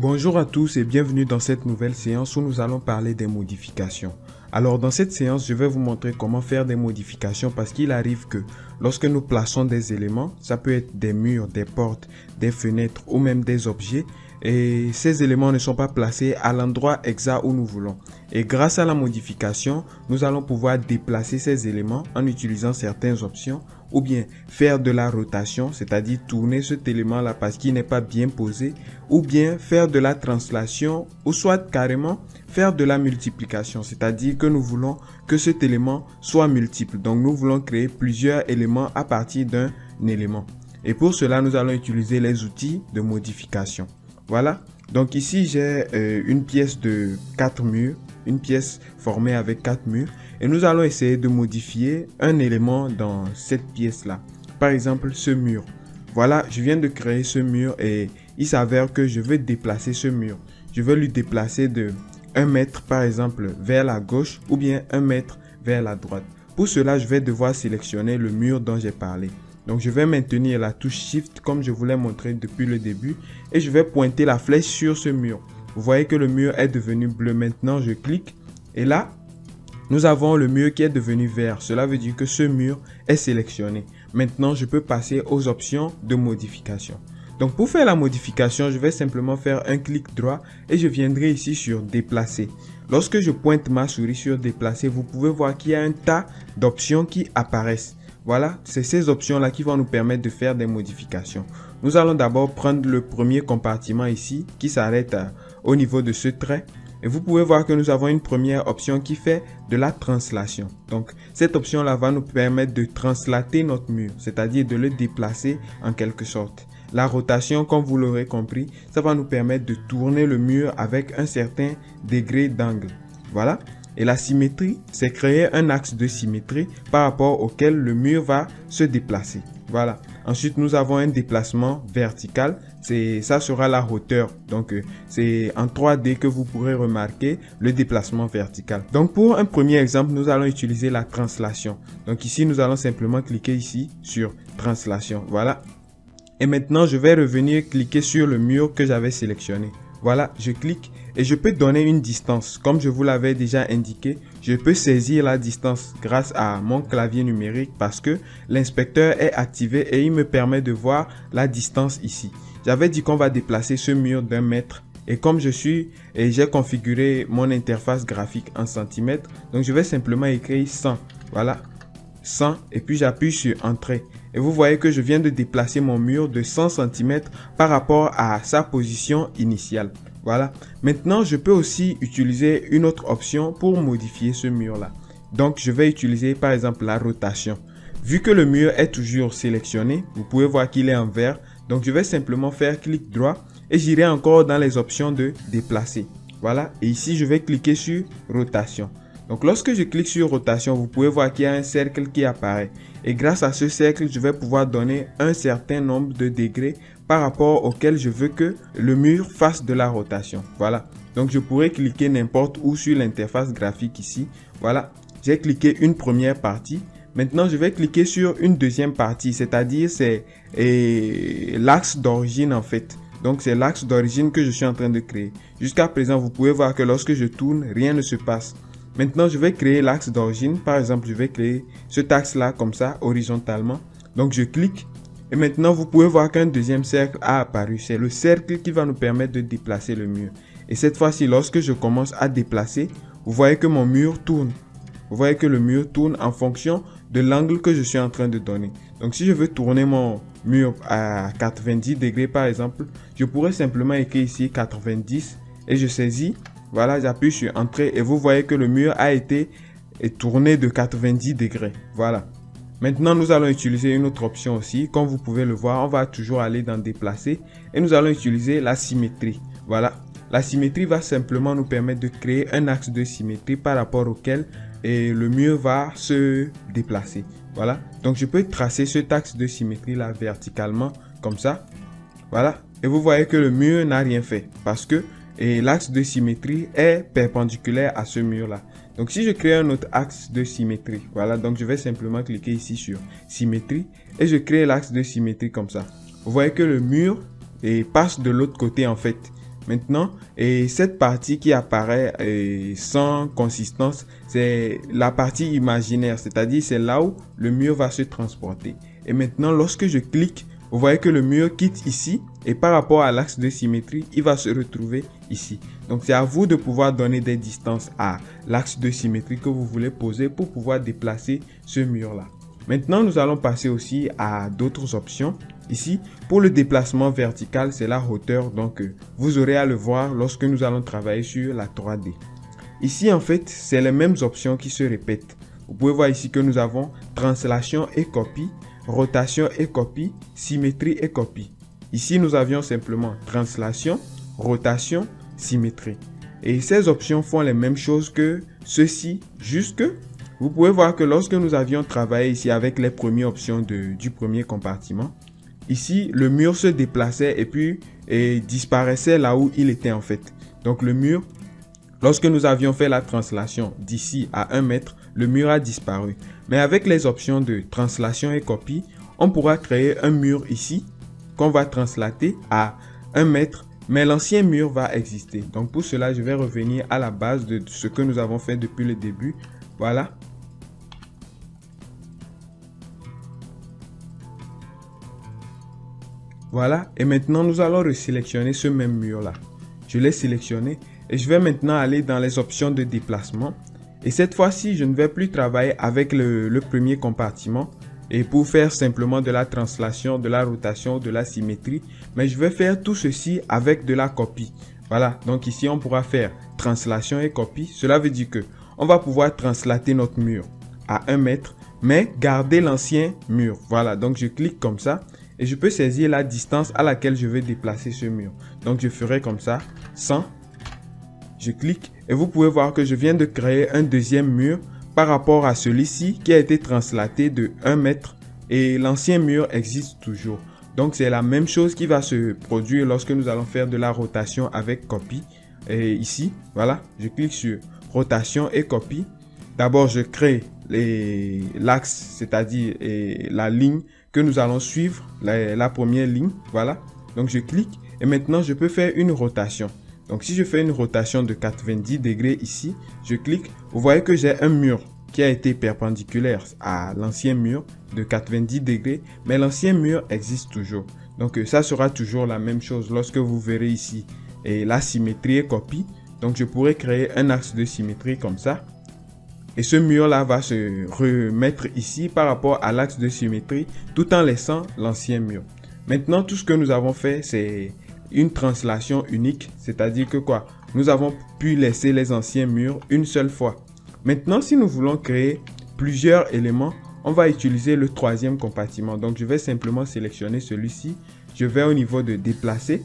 Bonjour à tous et bienvenue dans cette nouvelle séance où nous allons parler des modifications. Alors dans cette séance, je vais vous montrer comment faire des modifications parce qu'il arrive que lorsque nous plaçons des éléments, ça peut être des murs, des portes, des fenêtres ou même des objets, et ces éléments ne sont pas placés à l'endroit exact où nous voulons. Et grâce à la modification, nous allons pouvoir déplacer ces éléments en utilisant certaines options ou bien faire de la rotation, c'est-à-dire tourner cet élément-là parce qu'il n'est pas bien posé, ou bien faire de la translation ou soit carrément faire de la multiplication, c'est-à-dire que nous voulons que cet élément soit multiple. Donc nous voulons créer plusieurs éléments à partir d'un élément. Et pour cela, nous allons utiliser les outils de modification. Voilà, donc ici j'ai une pièce de 4 murs, une pièce formée avec 4 murs et nous allons essayer de modifier un élément dans cette pièce-là. Par exemple, ce mur. Voilà, je viens de créer ce mur et il s'avère que je veux déplacer ce mur. Je veux lui déplacer de 1 mètre par exemple vers la gauche ou bien 1 mètre vers la droite. Pour cela, je vais devoir sélectionner le mur dont j'ai parlé. Donc je vais maintenir la touche Shift comme je vous l'ai montré depuis le début et je vais pointer la flèche sur ce mur. Vous voyez que le mur est devenu bleu. Maintenant je clique et là nous avons le mur qui est devenu vert. Cela veut dire que ce mur est sélectionné. Maintenant je peux passer aux options de modification. Donc pour faire la modification, je vais simplement faire un clic droit et je viendrai ici sur déplacer. Lorsque je pointe ma souris sur déplacer, vous pouvez voir qu'il y a un tas d'options qui apparaissent. Voilà, c'est ces options-là qui vont nous permettre de faire des modifications. Nous allons d'abord prendre le premier compartiment ici qui s'arrête au niveau de ce trait. Et vous pouvez voir que nous avons une première option qui fait de la translation. Donc, cette option-là va nous permettre de translater notre mur, c'est-à-dire de le déplacer en quelque sorte. La rotation, comme vous l'aurez compris, ça va nous permettre de tourner le mur avec un certain degré d'angle. Voilà. Et la symétrie, c'est créer un axe de symétrie par rapport auquel le mur va se déplacer. Voilà. Ensuite, nous avons un déplacement vertical. Ça sera la hauteur. Donc, c'est en 3D que vous pourrez remarquer le déplacement vertical. Donc, pour un premier exemple, nous allons utiliser la translation. Donc, ici, nous allons simplement cliquer ici sur translation. Voilà. Et maintenant, je vais revenir cliquer sur le mur que j'avais sélectionné. Voilà, je clique et je peux donner une distance. Comme je vous l'avais déjà indiqué, je peux saisir la distance grâce à mon clavier numérique parce que l'inspecteur est activé et il me permet de voir la distance ici. J'avais dit qu'on va déplacer ce mur d'1 mètre et comme j'ai configuré mon interface graphique en centimètres, donc je vais simplement écrire 100. Voilà, 100 et puis j'appuie sur Entrée. Et vous voyez que je viens de déplacer mon mur de 100 cm par rapport à sa position initiale. Voilà. Maintenant, je peux aussi utiliser une autre option pour modifier ce mur-là. Donc, je vais utiliser par exemple la rotation. Vu que le mur est toujours sélectionné, vous pouvez voir qu'il est en vert. Donc, je vais simplement faire clic droit et j'irai encore dans les options de déplacer. Voilà. Et ici, je vais cliquer sur rotation. Donc, lorsque je clique sur rotation, vous pouvez voir qu'il y a un cercle qui apparaît. Et grâce à ce cercle, je vais pouvoir donner un certain nombre de degrés par rapport auquel je veux que le mur fasse de la rotation. Voilà. Donc, je pourrais cliquer n'importe où sur l'interface graphique ici. Voilà. J'ai cliqué une première partie. Maintenant, je vais cliquer sur une deuxième partie, c'est-à-dire c'est l'axe d'origine en fait. Donc, c'est l'axe d'origine que je suis en train de créer. Jusqu'à présent, vous pouvez voir que lorsque je tourne, rien ne se passe. Maintenant, je vais créer l'axe d'origine. Par exemple, je vais créer cet axe-là comme ça, horizontalement. Donc, je clique. Et maintenant, vous pouvez voir qu'un deuxième cercle a apparu. C'est le cercle qui va nous permettre de déplacer le mur. Et cette fois-ci, lorsque je commence à déplacer, vous voyez que mon mur tourne. Vous voyez que le mur tourne en fonction de l'angle que je suis en train de donner. Donc, si je veux tourner mon mur à 90 degrés, par exemple, je pourrais simplement écrire ici 90 et je saisis. Voilà, j'appuie sur Entrée et vous voyez que le mur a été tourné de 90 degrés. Voilà. Maintenant, nous allons utiliser une autre option aussi. Comme vous pouvez le voir, on va toujours aller dans Déplacer et nous allons utiliser la symétrie. Voilà. La symétrie va simplement nous permettre de créer un axe de symétrie par rapport auquel le mur va se déplacer. Voilà. Donc, je peux tracer cet axe de symétrie là verticalement comme ça. Voilà. Et vous voyez que le mur n'a rien fait parce que l'axe de symétrie est perpendiculaire à ce mur-là. Donc, si je crée un autre axe de symétrie, voilà, donc je vais simplement cliquer ici sur symétrie et je crée l'axe de symétrie comme ça. Vous voyez que le mur passe de l'autre côté en fait. maintenant, et cette partie qui apparaît sans consistance, c'est la partie imaginaire, c'est-à-dire c'est là où le mur va se transporter. Et maintenant, lorsque je clique, vous voyez que le mur quitte ici et par rapport à l'axe de symétrie, il va se retrouver ici. Donc, c'est à vous de pouvoir donner des distances à l'axe de symétrie que vous voulez poser pour pouvoir déplacer ce mur-là. Maintenant, nous allons passer aussi à d'autres options. Ici, pour le déplacement vertical, c'est la hauteur. Donc, vous aurez à le voir lorsque nous allons travailler sur la 3D. Ici, en fait, c'est les mêmes options qui se répètent. Vous pouvez voir ici que nous avons translation et copie, rotation et copie, symétrie et copie. Ici, nous avions simplement translation, rotation, symétrie. Et ces options font les mêmes choses que ceci, juste que vous pouvez voir que lorsque nous avions travaillé ici avec les premières options du premier compartiment, ici, le mur se déplaçait et puis disparaissait là où il était en fait. Donc le mur, lorsque nous avions fait la translation d'ici à 1 mètre, le mur a disparu. Mais avec les options de translation et copie, on pourra créer un mur ici qu'on va translater à 1 mètre, mais l'ancien mur va exister. Donc pour cela, je vais revenir à la base de ce que nous avons fait depuis le début. Voilà. Voilà, et maintenant nous allons resélectionner ce même mur là. Je l'ai sélectionné et je vais maintenant aller dans les options de déplacement. Et cette fois-ci, je ne vais plus travailler avec le premier compartiment et pour faire simplement de la translation, de la rotation, de la symétrie, mais je vais faire tout ceci avec de la copie. Voilà, donc ici on pourra faire translation et copie. Cela veut dire que on va pouvoir translater notre mur à 1 mètre, mais garder l'ancien mur. Voilà, donc je clique comme ça. Et je peux saisir la distance à laquelle je veux déplacer ce mur. Donc je ferai comme ça, 100. Je clique et vous pouvez voir que je viens de créer un deuxième mur par rapport à celui-ci qui a été translaté de 1 mètre et l'ancien mur existe toujours. Donc c'est la même chose qui va se produire lorsque nous allons faire de la rotation avec copie. Et ici, voilà, je clique sur rotation et copie. D'abord, je crée l'axe, c'est-à-dire la ligne que nous allons suivre, la première ligne, voilà. Donc je clique et maintenant je peux faire une rotation. Donc si je fais une rotation de 90 degrés ici, je clique, vous voyez que j'ai un mur qui a été perpendiculaire à l'ancien mur de 90 degrés, mais l'ancien mur existe toujours. Donc ça sera toujours la même chose lorsque vous verrez ici et la symétrie et copie. Donc je pourrais créer un axe de symétrie comme ça. Et ce mur-là va se remettre ici par rapport à l'axe de symétrie tout en laissant l'ancien mur. Maintenant, tout ce que nous avons fait, c'est une translation unique. C'est-à-dire que quoi? Nous avons pu laisser les anciens murs une seule fois. Maintenant, si nous voulons créer plusieurs éléments, on va utiliser le troisième compartiment. Donc, je vais simplement sélectionner celui-ci. Je vais au niveau de déplacer.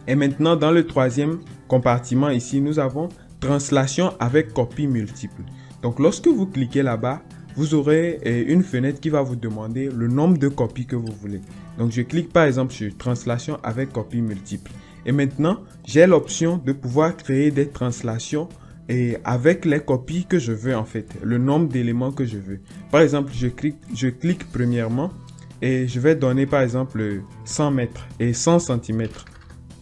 Et maintenant, dans le troisième compartiment ici, nous avons translation avec copie multiple. Donc, lorsque vous cliquez là-bas, vous aurez une fenêtre qui va vous demander le nombre de copies que vous voulez. Donc, je clique par exemple sur translation avec copie multiple. Et maintenant, j'ai l'option de pouvoir créer des translations avec les copies que je veux en fait, le nombre d'éléments que je veux. Par exemple, je clique premièrement et je vais donner par exemple 100 mètres et 100 cm.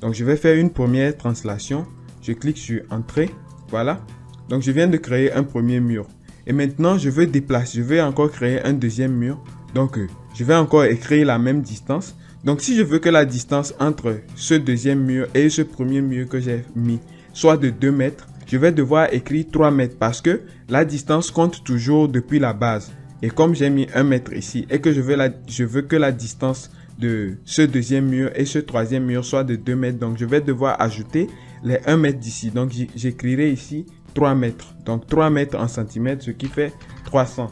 Donc, je vais faire une première translation. Je clique sur Entrée. Voilà. Donc, je viens de créer un premier mur. Et maintenant, je veux déplacer. Je vais encore créer un deuxième mur. Donc, je vais encore écrire la même distance. Donc, si je veux que la distance entre ce deuxième mur et ce premier mur que j'ai mis soit de 2 mètres, je vais devoir écrire 3 mètres parce que la distance compte toujours depuis la base. Et comme j'ai mis 1 mètre ici et que je veux que la distance de ce deuxième mur et ce troisième mur soit de 2 mètres, donc je vais devoir ajouter les 1 mètre d'ici. Donc, j'écrirai ici 3 mètres. Donc 3 mètres en centimètres, ce qui fait 300.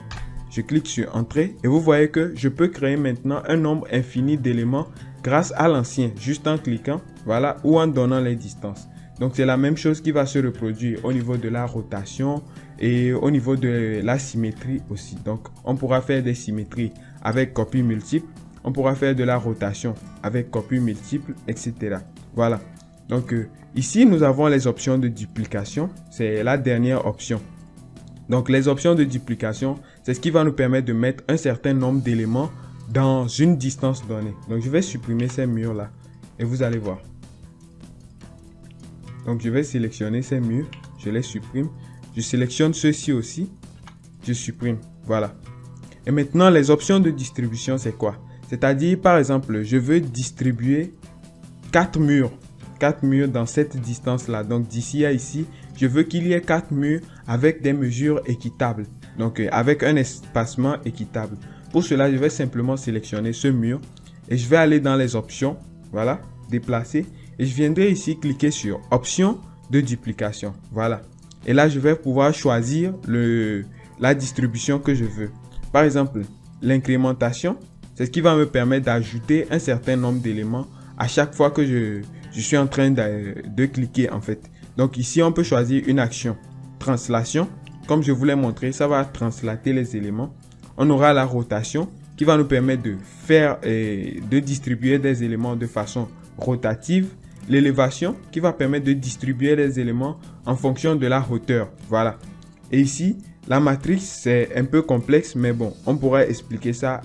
Je clique sur Entrée et vous voyez que je peux créer maintenant un nombre infini d'éléments grâce à l'ancien, juste en cliquant, voilà, ou en donnant les distances. Donc c'est la même chose qui va se reproduire au niveau de la rotation et au niveau de la symétrie aussi. Donc on pourra faire des symétries avec copie multiple, on pourra faire de la rotation avec copie multiple, etc. Voilà. Donc ici, nous avons les options de duplication. C'est la dernière option. Donc les options de duplication, c'est ce qui va nous permettre de mettre un certain nombre d'éléments dans une distance donnée. Donc je vais supprimer ces murs-là et vous allez voir. Donc je vais sélectionner ces murs, je les supprime. Je sélectionne ceux-ci aussi, je supprime. Voilà. Et maintenant, les options de distribution, c'est quoi? C'est-à-dire, par exemple, je veux distribuer 4 murs. 4 murs dans cette distance-là. Donc, d'ici à ici, je veux qu'il y ait 4 murs avec des mesures équitables. Donc, avec un espacement équitable. Pour cela, je vais simplement sélectionner ce mur. Et je vais aller dans les options. Voilà, déplacer. Et je viendrai ici cliquer sur options de duplication. Voilà. Et là, je vais pouvoir choisir la distribution que je veux. Par exemple, l'incrémentation, c'est ce qui va me permettre d'ajouter un certain nombre d'éléments à chaque fois que je suis en train de cliquer en fait. Donc ici, on peut choisir une action. Translation, comme je vous l'ai montré, ça va translater les éléments. On aura la rotation qui va nous permettre de distribuer des éléments de façon rotative. L'élévation qui va permettre de distribuer les éléments en fonction de la hauteur. Voilà. Et ici, la matrice, c'est un peu complexe, mais bon, on pourrait expliquer ça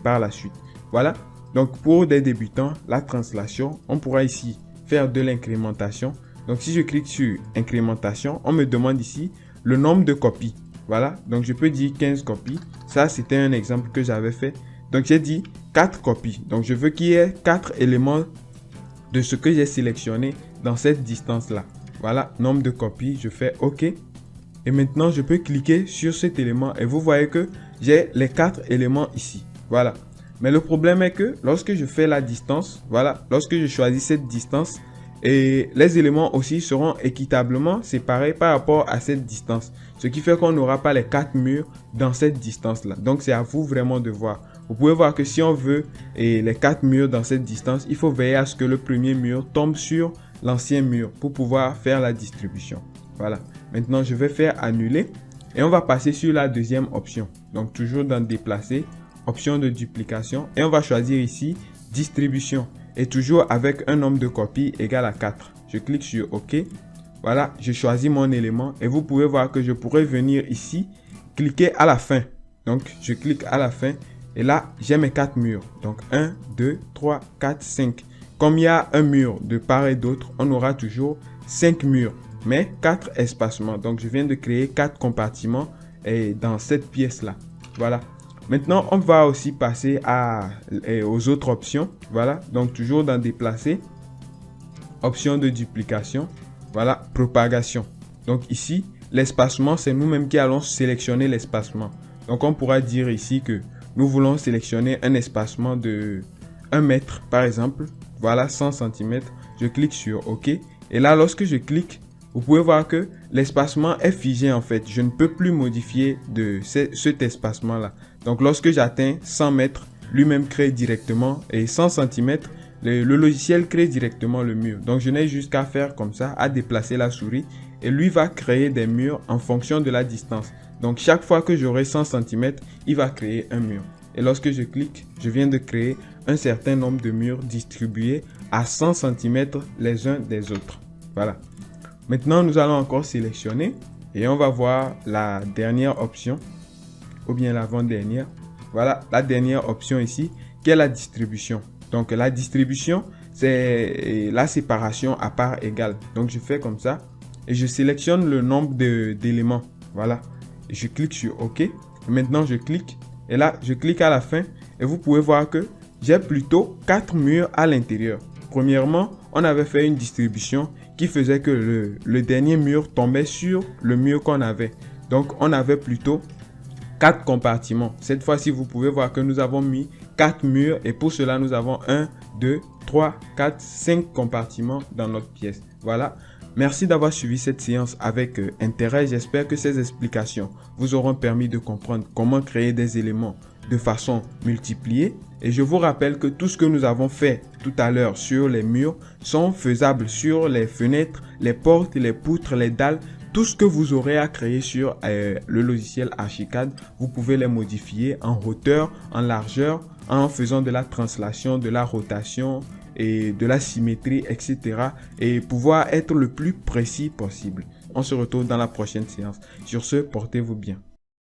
par la suite. Voilà. Donc, pour des débutants, la translation, on pourra ici faire de l'incrémentation. Donc, si je clique sur incrémentation, on me demande ici le nombre de copies. Voilà. Donc, je peux dire 15 copies. Ça, c'était un exemple que j'avais fait. Donc, j'ai dit 4 copies. Donc, je veux qu'il y ait 4 éléments de ce que j'ai sélectionné dans cette distance-là. Voilà, nombre de copies, je fais OK. Et maintenant, je peux cliquer sur cet élément et vous voyez que j'ai les 4 éléments ici. Voilà. Mais le problème est que lorsque je fais la distance, voilà, lorsque je choisis cette distance, et les éléments aussi seront équitablement séparés par rapport à cette distance. Ce qui fait qu'on n'aura pas les 4 murs dans cette distance-là. Donc, c'est à vous vraiment de voir. Vous pouvez voir que si on veut les 4 murs dans cette distance, il faut veiller à ce que le premier mur tombe sur l'ancien mur pour pouvoir faire la distribution. Voilà. Maintenant, je vais faire annuler et on va passer sur la deuxième option. Donc, toujours dans déplacer, option de duplication et on va choisir ici distribution et toujours avec un nombre de copies égal à 4. Je clique sur OK. Voilà, je choisis mon élément et vous pouvez voir que je pourrais venir ici, cliquer à la fin. Donc, je clique à la fin. Et là, j'ai mes 4 murs. Donc, 1, 2, 3, 4, 5. Comme il y a un mur de part et d'autre, on aura toujours 5 murs. Mais 4 espacements. Donc, je viens de créer 4 compartiments dans cette pièce-là. Voilà. Maintenant, on va aussi passer aux autres options. Voilà. Donc, toujours dans déplacer. Option de duplication. Voilà. Propagation. Donc, ici, l'espacement, c'est nous-mêmes qui allons sélectionner l'espacement. Donc, on pourra dire ici que nous voulons sélectionner un espacement de 1 mètre, par exemple. Voilà, 100 cm. Je clique sur OK. Et là, lorsque je clique, vous pouvez voir que l'espacement est figé en fait. Je ne peux plus modifier cet espacement-là. Donc, lorsque j'atteins 100 mètres, lui-même crée directement et 100 cm, le logiciel crée directement le mur. Donc, je n'ai juste qu'à faire comme ça, à déplacer la souris et lui va créer des murs en fonction de la distance. Donc, chaque fois que j'aurai 100 cm, il va créer un mur. Et lorsque je clique, je viens de créer un certain nombre de murs distribués à 100 cm les uns des autres. Voilà. Maintenant, nous allons encore sélectionner et on va voir la dernière option ou bien l'avant-dernière. Voilà, la dernière option ici qui est la distribution. Donc, la distribution, c'est la séparation à part égale. Donc, je fais comme ça et je sélectionne le nombre d'éléments. Voilà. Je clique sur OK. Et maintenant, je clique. Et là, je clique à la fin. Et vous pouvez voir que j'ai plutôt 4 murs à l'intérieur. Premièrement, on avait fait une distribution qui faisait que le dernier mur tombait sur le mur qu'on avait. Donc, on avait plutôt 4 compartiments. Cette fois-ci, vous pouvez voir que nous avons mis 4 murs. Et pour cela, nous avons 1, 2, 3, 4, 5 compartiments dans notre pièce. Voilà. Merci d'avoir suivi cette séance avec intérêt. J'espère que ces explications vous auront permis de comprendre comment créer des éléments de façon multipliée. Et je vous rappelle que tout ce que nous avons fait tout à l'heure sur les murs sont faisables sur les fenêtres, les portes, les poutres, les dalles. Tout ce que vous aurez à créer sur le logiciel Archicad, vous pouvez les modifier en hauteur, en largeur, en faisant de la translation, de la rotation et de la symétrie, etc. et pouvoir être le plus précis possible. On se retrouve dans la prochaine séance. Sur ce, portez-vous bien.